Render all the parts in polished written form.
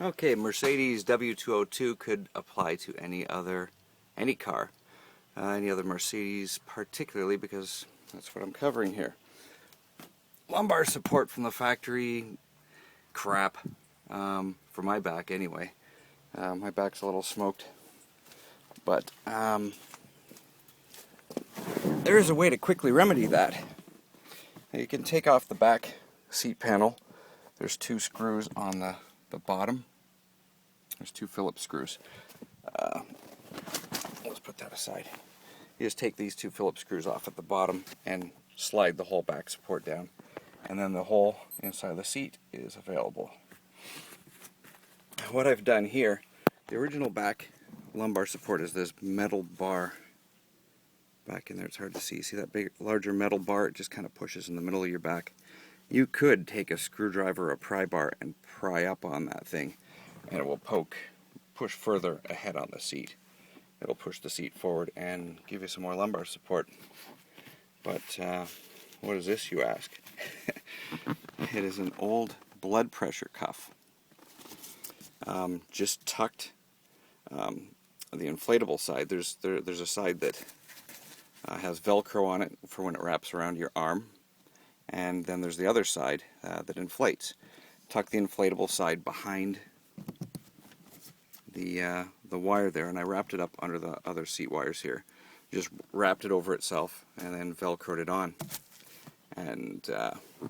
Okay, Mercedes W202 could apply to any car, any other Mercedes particularly, because that's what I'm covering here. Lumbar support from the factory, crap, for my back anyway. My back's a little smoked, but there is a way to quickly remedy that. You can take off the back seat panel. There's two screws on the bottom. There's two Phillips screws. Let's put that aside. You just take these two Phillips screws off at the bottom and slide the whole back support down. And then the hole inside the seat is available. What I've done here, the original back lumbar support is this metal bar back in there. It's hard to see. See that big, larger metal bar? It just kind of pushes in the middle of your back. You could take a screwdriver or a pry bar and pry up on that thing, and it will push further ahead on the seat. It'll push the seat forward and give you some more lumbar support. But what is this, you ask? It is an old blood pressure cuff. Just tucked on the inflatable side. There's a side that has Velcro on it for when it wraps around your arm, and then there's the other side that inflates. Tuck the inflatable side behind the wire there, and I wrapped it up under the other seat wires here. Just wrapped it over itself and then Velcroed it on. And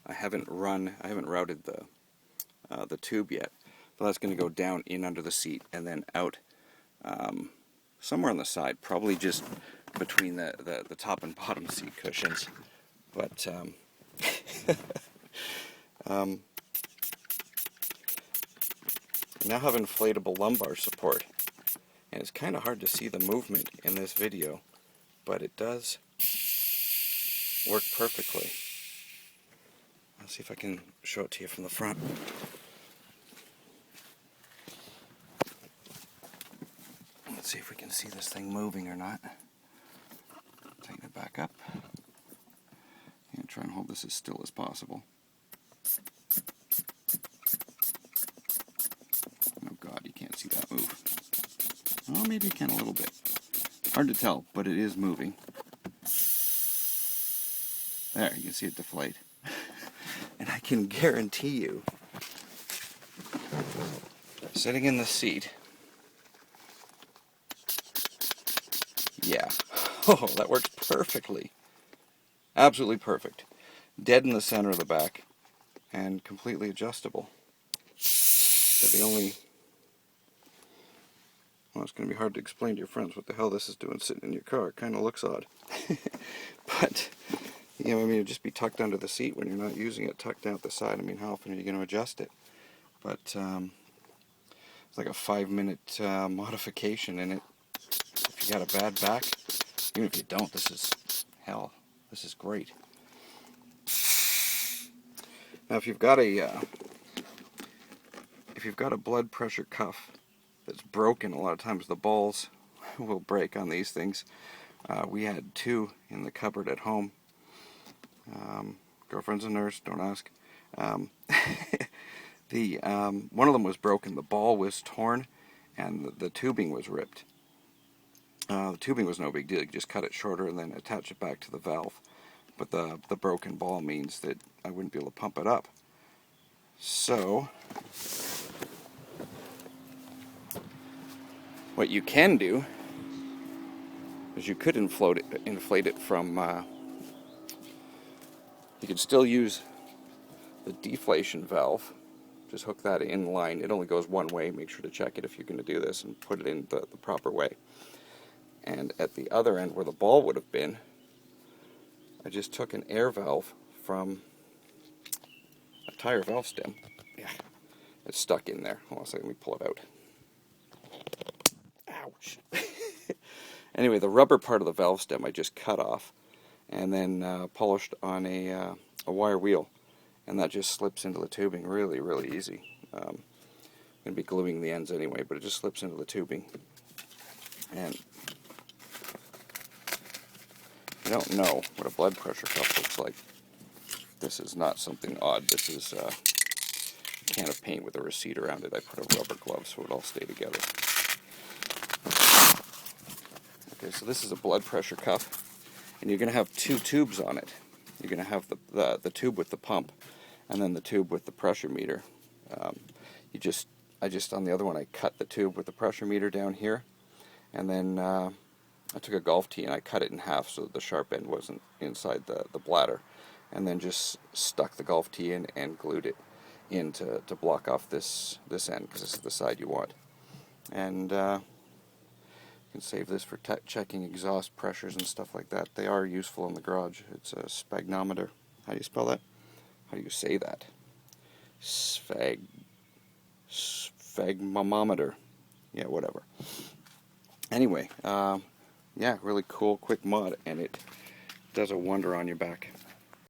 I haven't routed the tube yet, but that's going to go down in under the seat and then out somewhere on the side, probably just between the top and bottom seat cushions. But I now have inflatable lumbar support, and it's kind of hard to see the movement in this video, but it does work perfectly. I'll see if I can show it to you from the front. Let's see if we can see this thing moving or not. Tighten it back up. And try and hold this as still as possible. Oh God, you can't see that move. Oh, maybe you can a little bit. Hard to tell, but it is moving. There, you can see it deflate. And I can guarantee you, sitting in the seat, yeah, oh, that works perfectly. Absolutely perfect. Dead in the center of the back, and completely adjustable. But the only, well, it's going to be hard to explain to your friends what the hell this is doing sitting in your car. It kind of looks odd. But, you know, I mean, it'd just be tucked under the seat when you're not using it, tucked out the side. I mean, how often are you going to adjust it? But it's like a 5-minute modification in it. If you got a bad back, even if you don't, this is hell. This is great. Now, if you've got a blood pressure cuff that's broken, a lot of times the balls will break on these things. We had two in the cupboard at home. Girlfriend's a nurse, don't ask. One of them was broken. The ball was torn, and the tubing was ripped. The tubing was no big deal. You just cut it shorter and then attach it back to the valve. But the broken ball means that I wouldn't be able to pump it up. So, what you can do is you could inflate it from, you could still use the deflation valve. Just hook that in line. It only goes one way. Make sure to check it if you're going to do this and put it in the proper way. And at the other end where the ball would have been, I just took an air valve from a tire valve stem. Yeah, it's stuck in there. Hold on a second, let me pull it out. Ouch. Anyway, the rubber part of the valve stem I just cut off and then polished on a wire wheel, and that just slips into the tubing really, really easy. I'm going to be gluing the ends anyway, but it just slips into the tubing. And I don't know what a blood pressure cuff looks like. This is not something odd. This is can of paint with a receipt around it. I put a rubber glove so it all stay together. Okay, so this is a blood pressure cuff, and you're going to have two tubes on it. You're going to have the tube with the pump, and then the tube with the pressure meter. I just on the other one I cut the tube with the pressure meter down here, and then I took a golf tee and I cut it in half so that the sharp end wasn't inside the bladder, and then just stuck the golf tee in and glued it in to block off this end, because this is the side you want. And you can save this for checking exhaust pressures and stuff like that. They are useful in the garage. It's a sphygmometer. How do you spell that? How do you say that? Sphygmometer. Yeah, whatever. Anyway, yeah, really cool, quick mod, and it does a wonder on your back.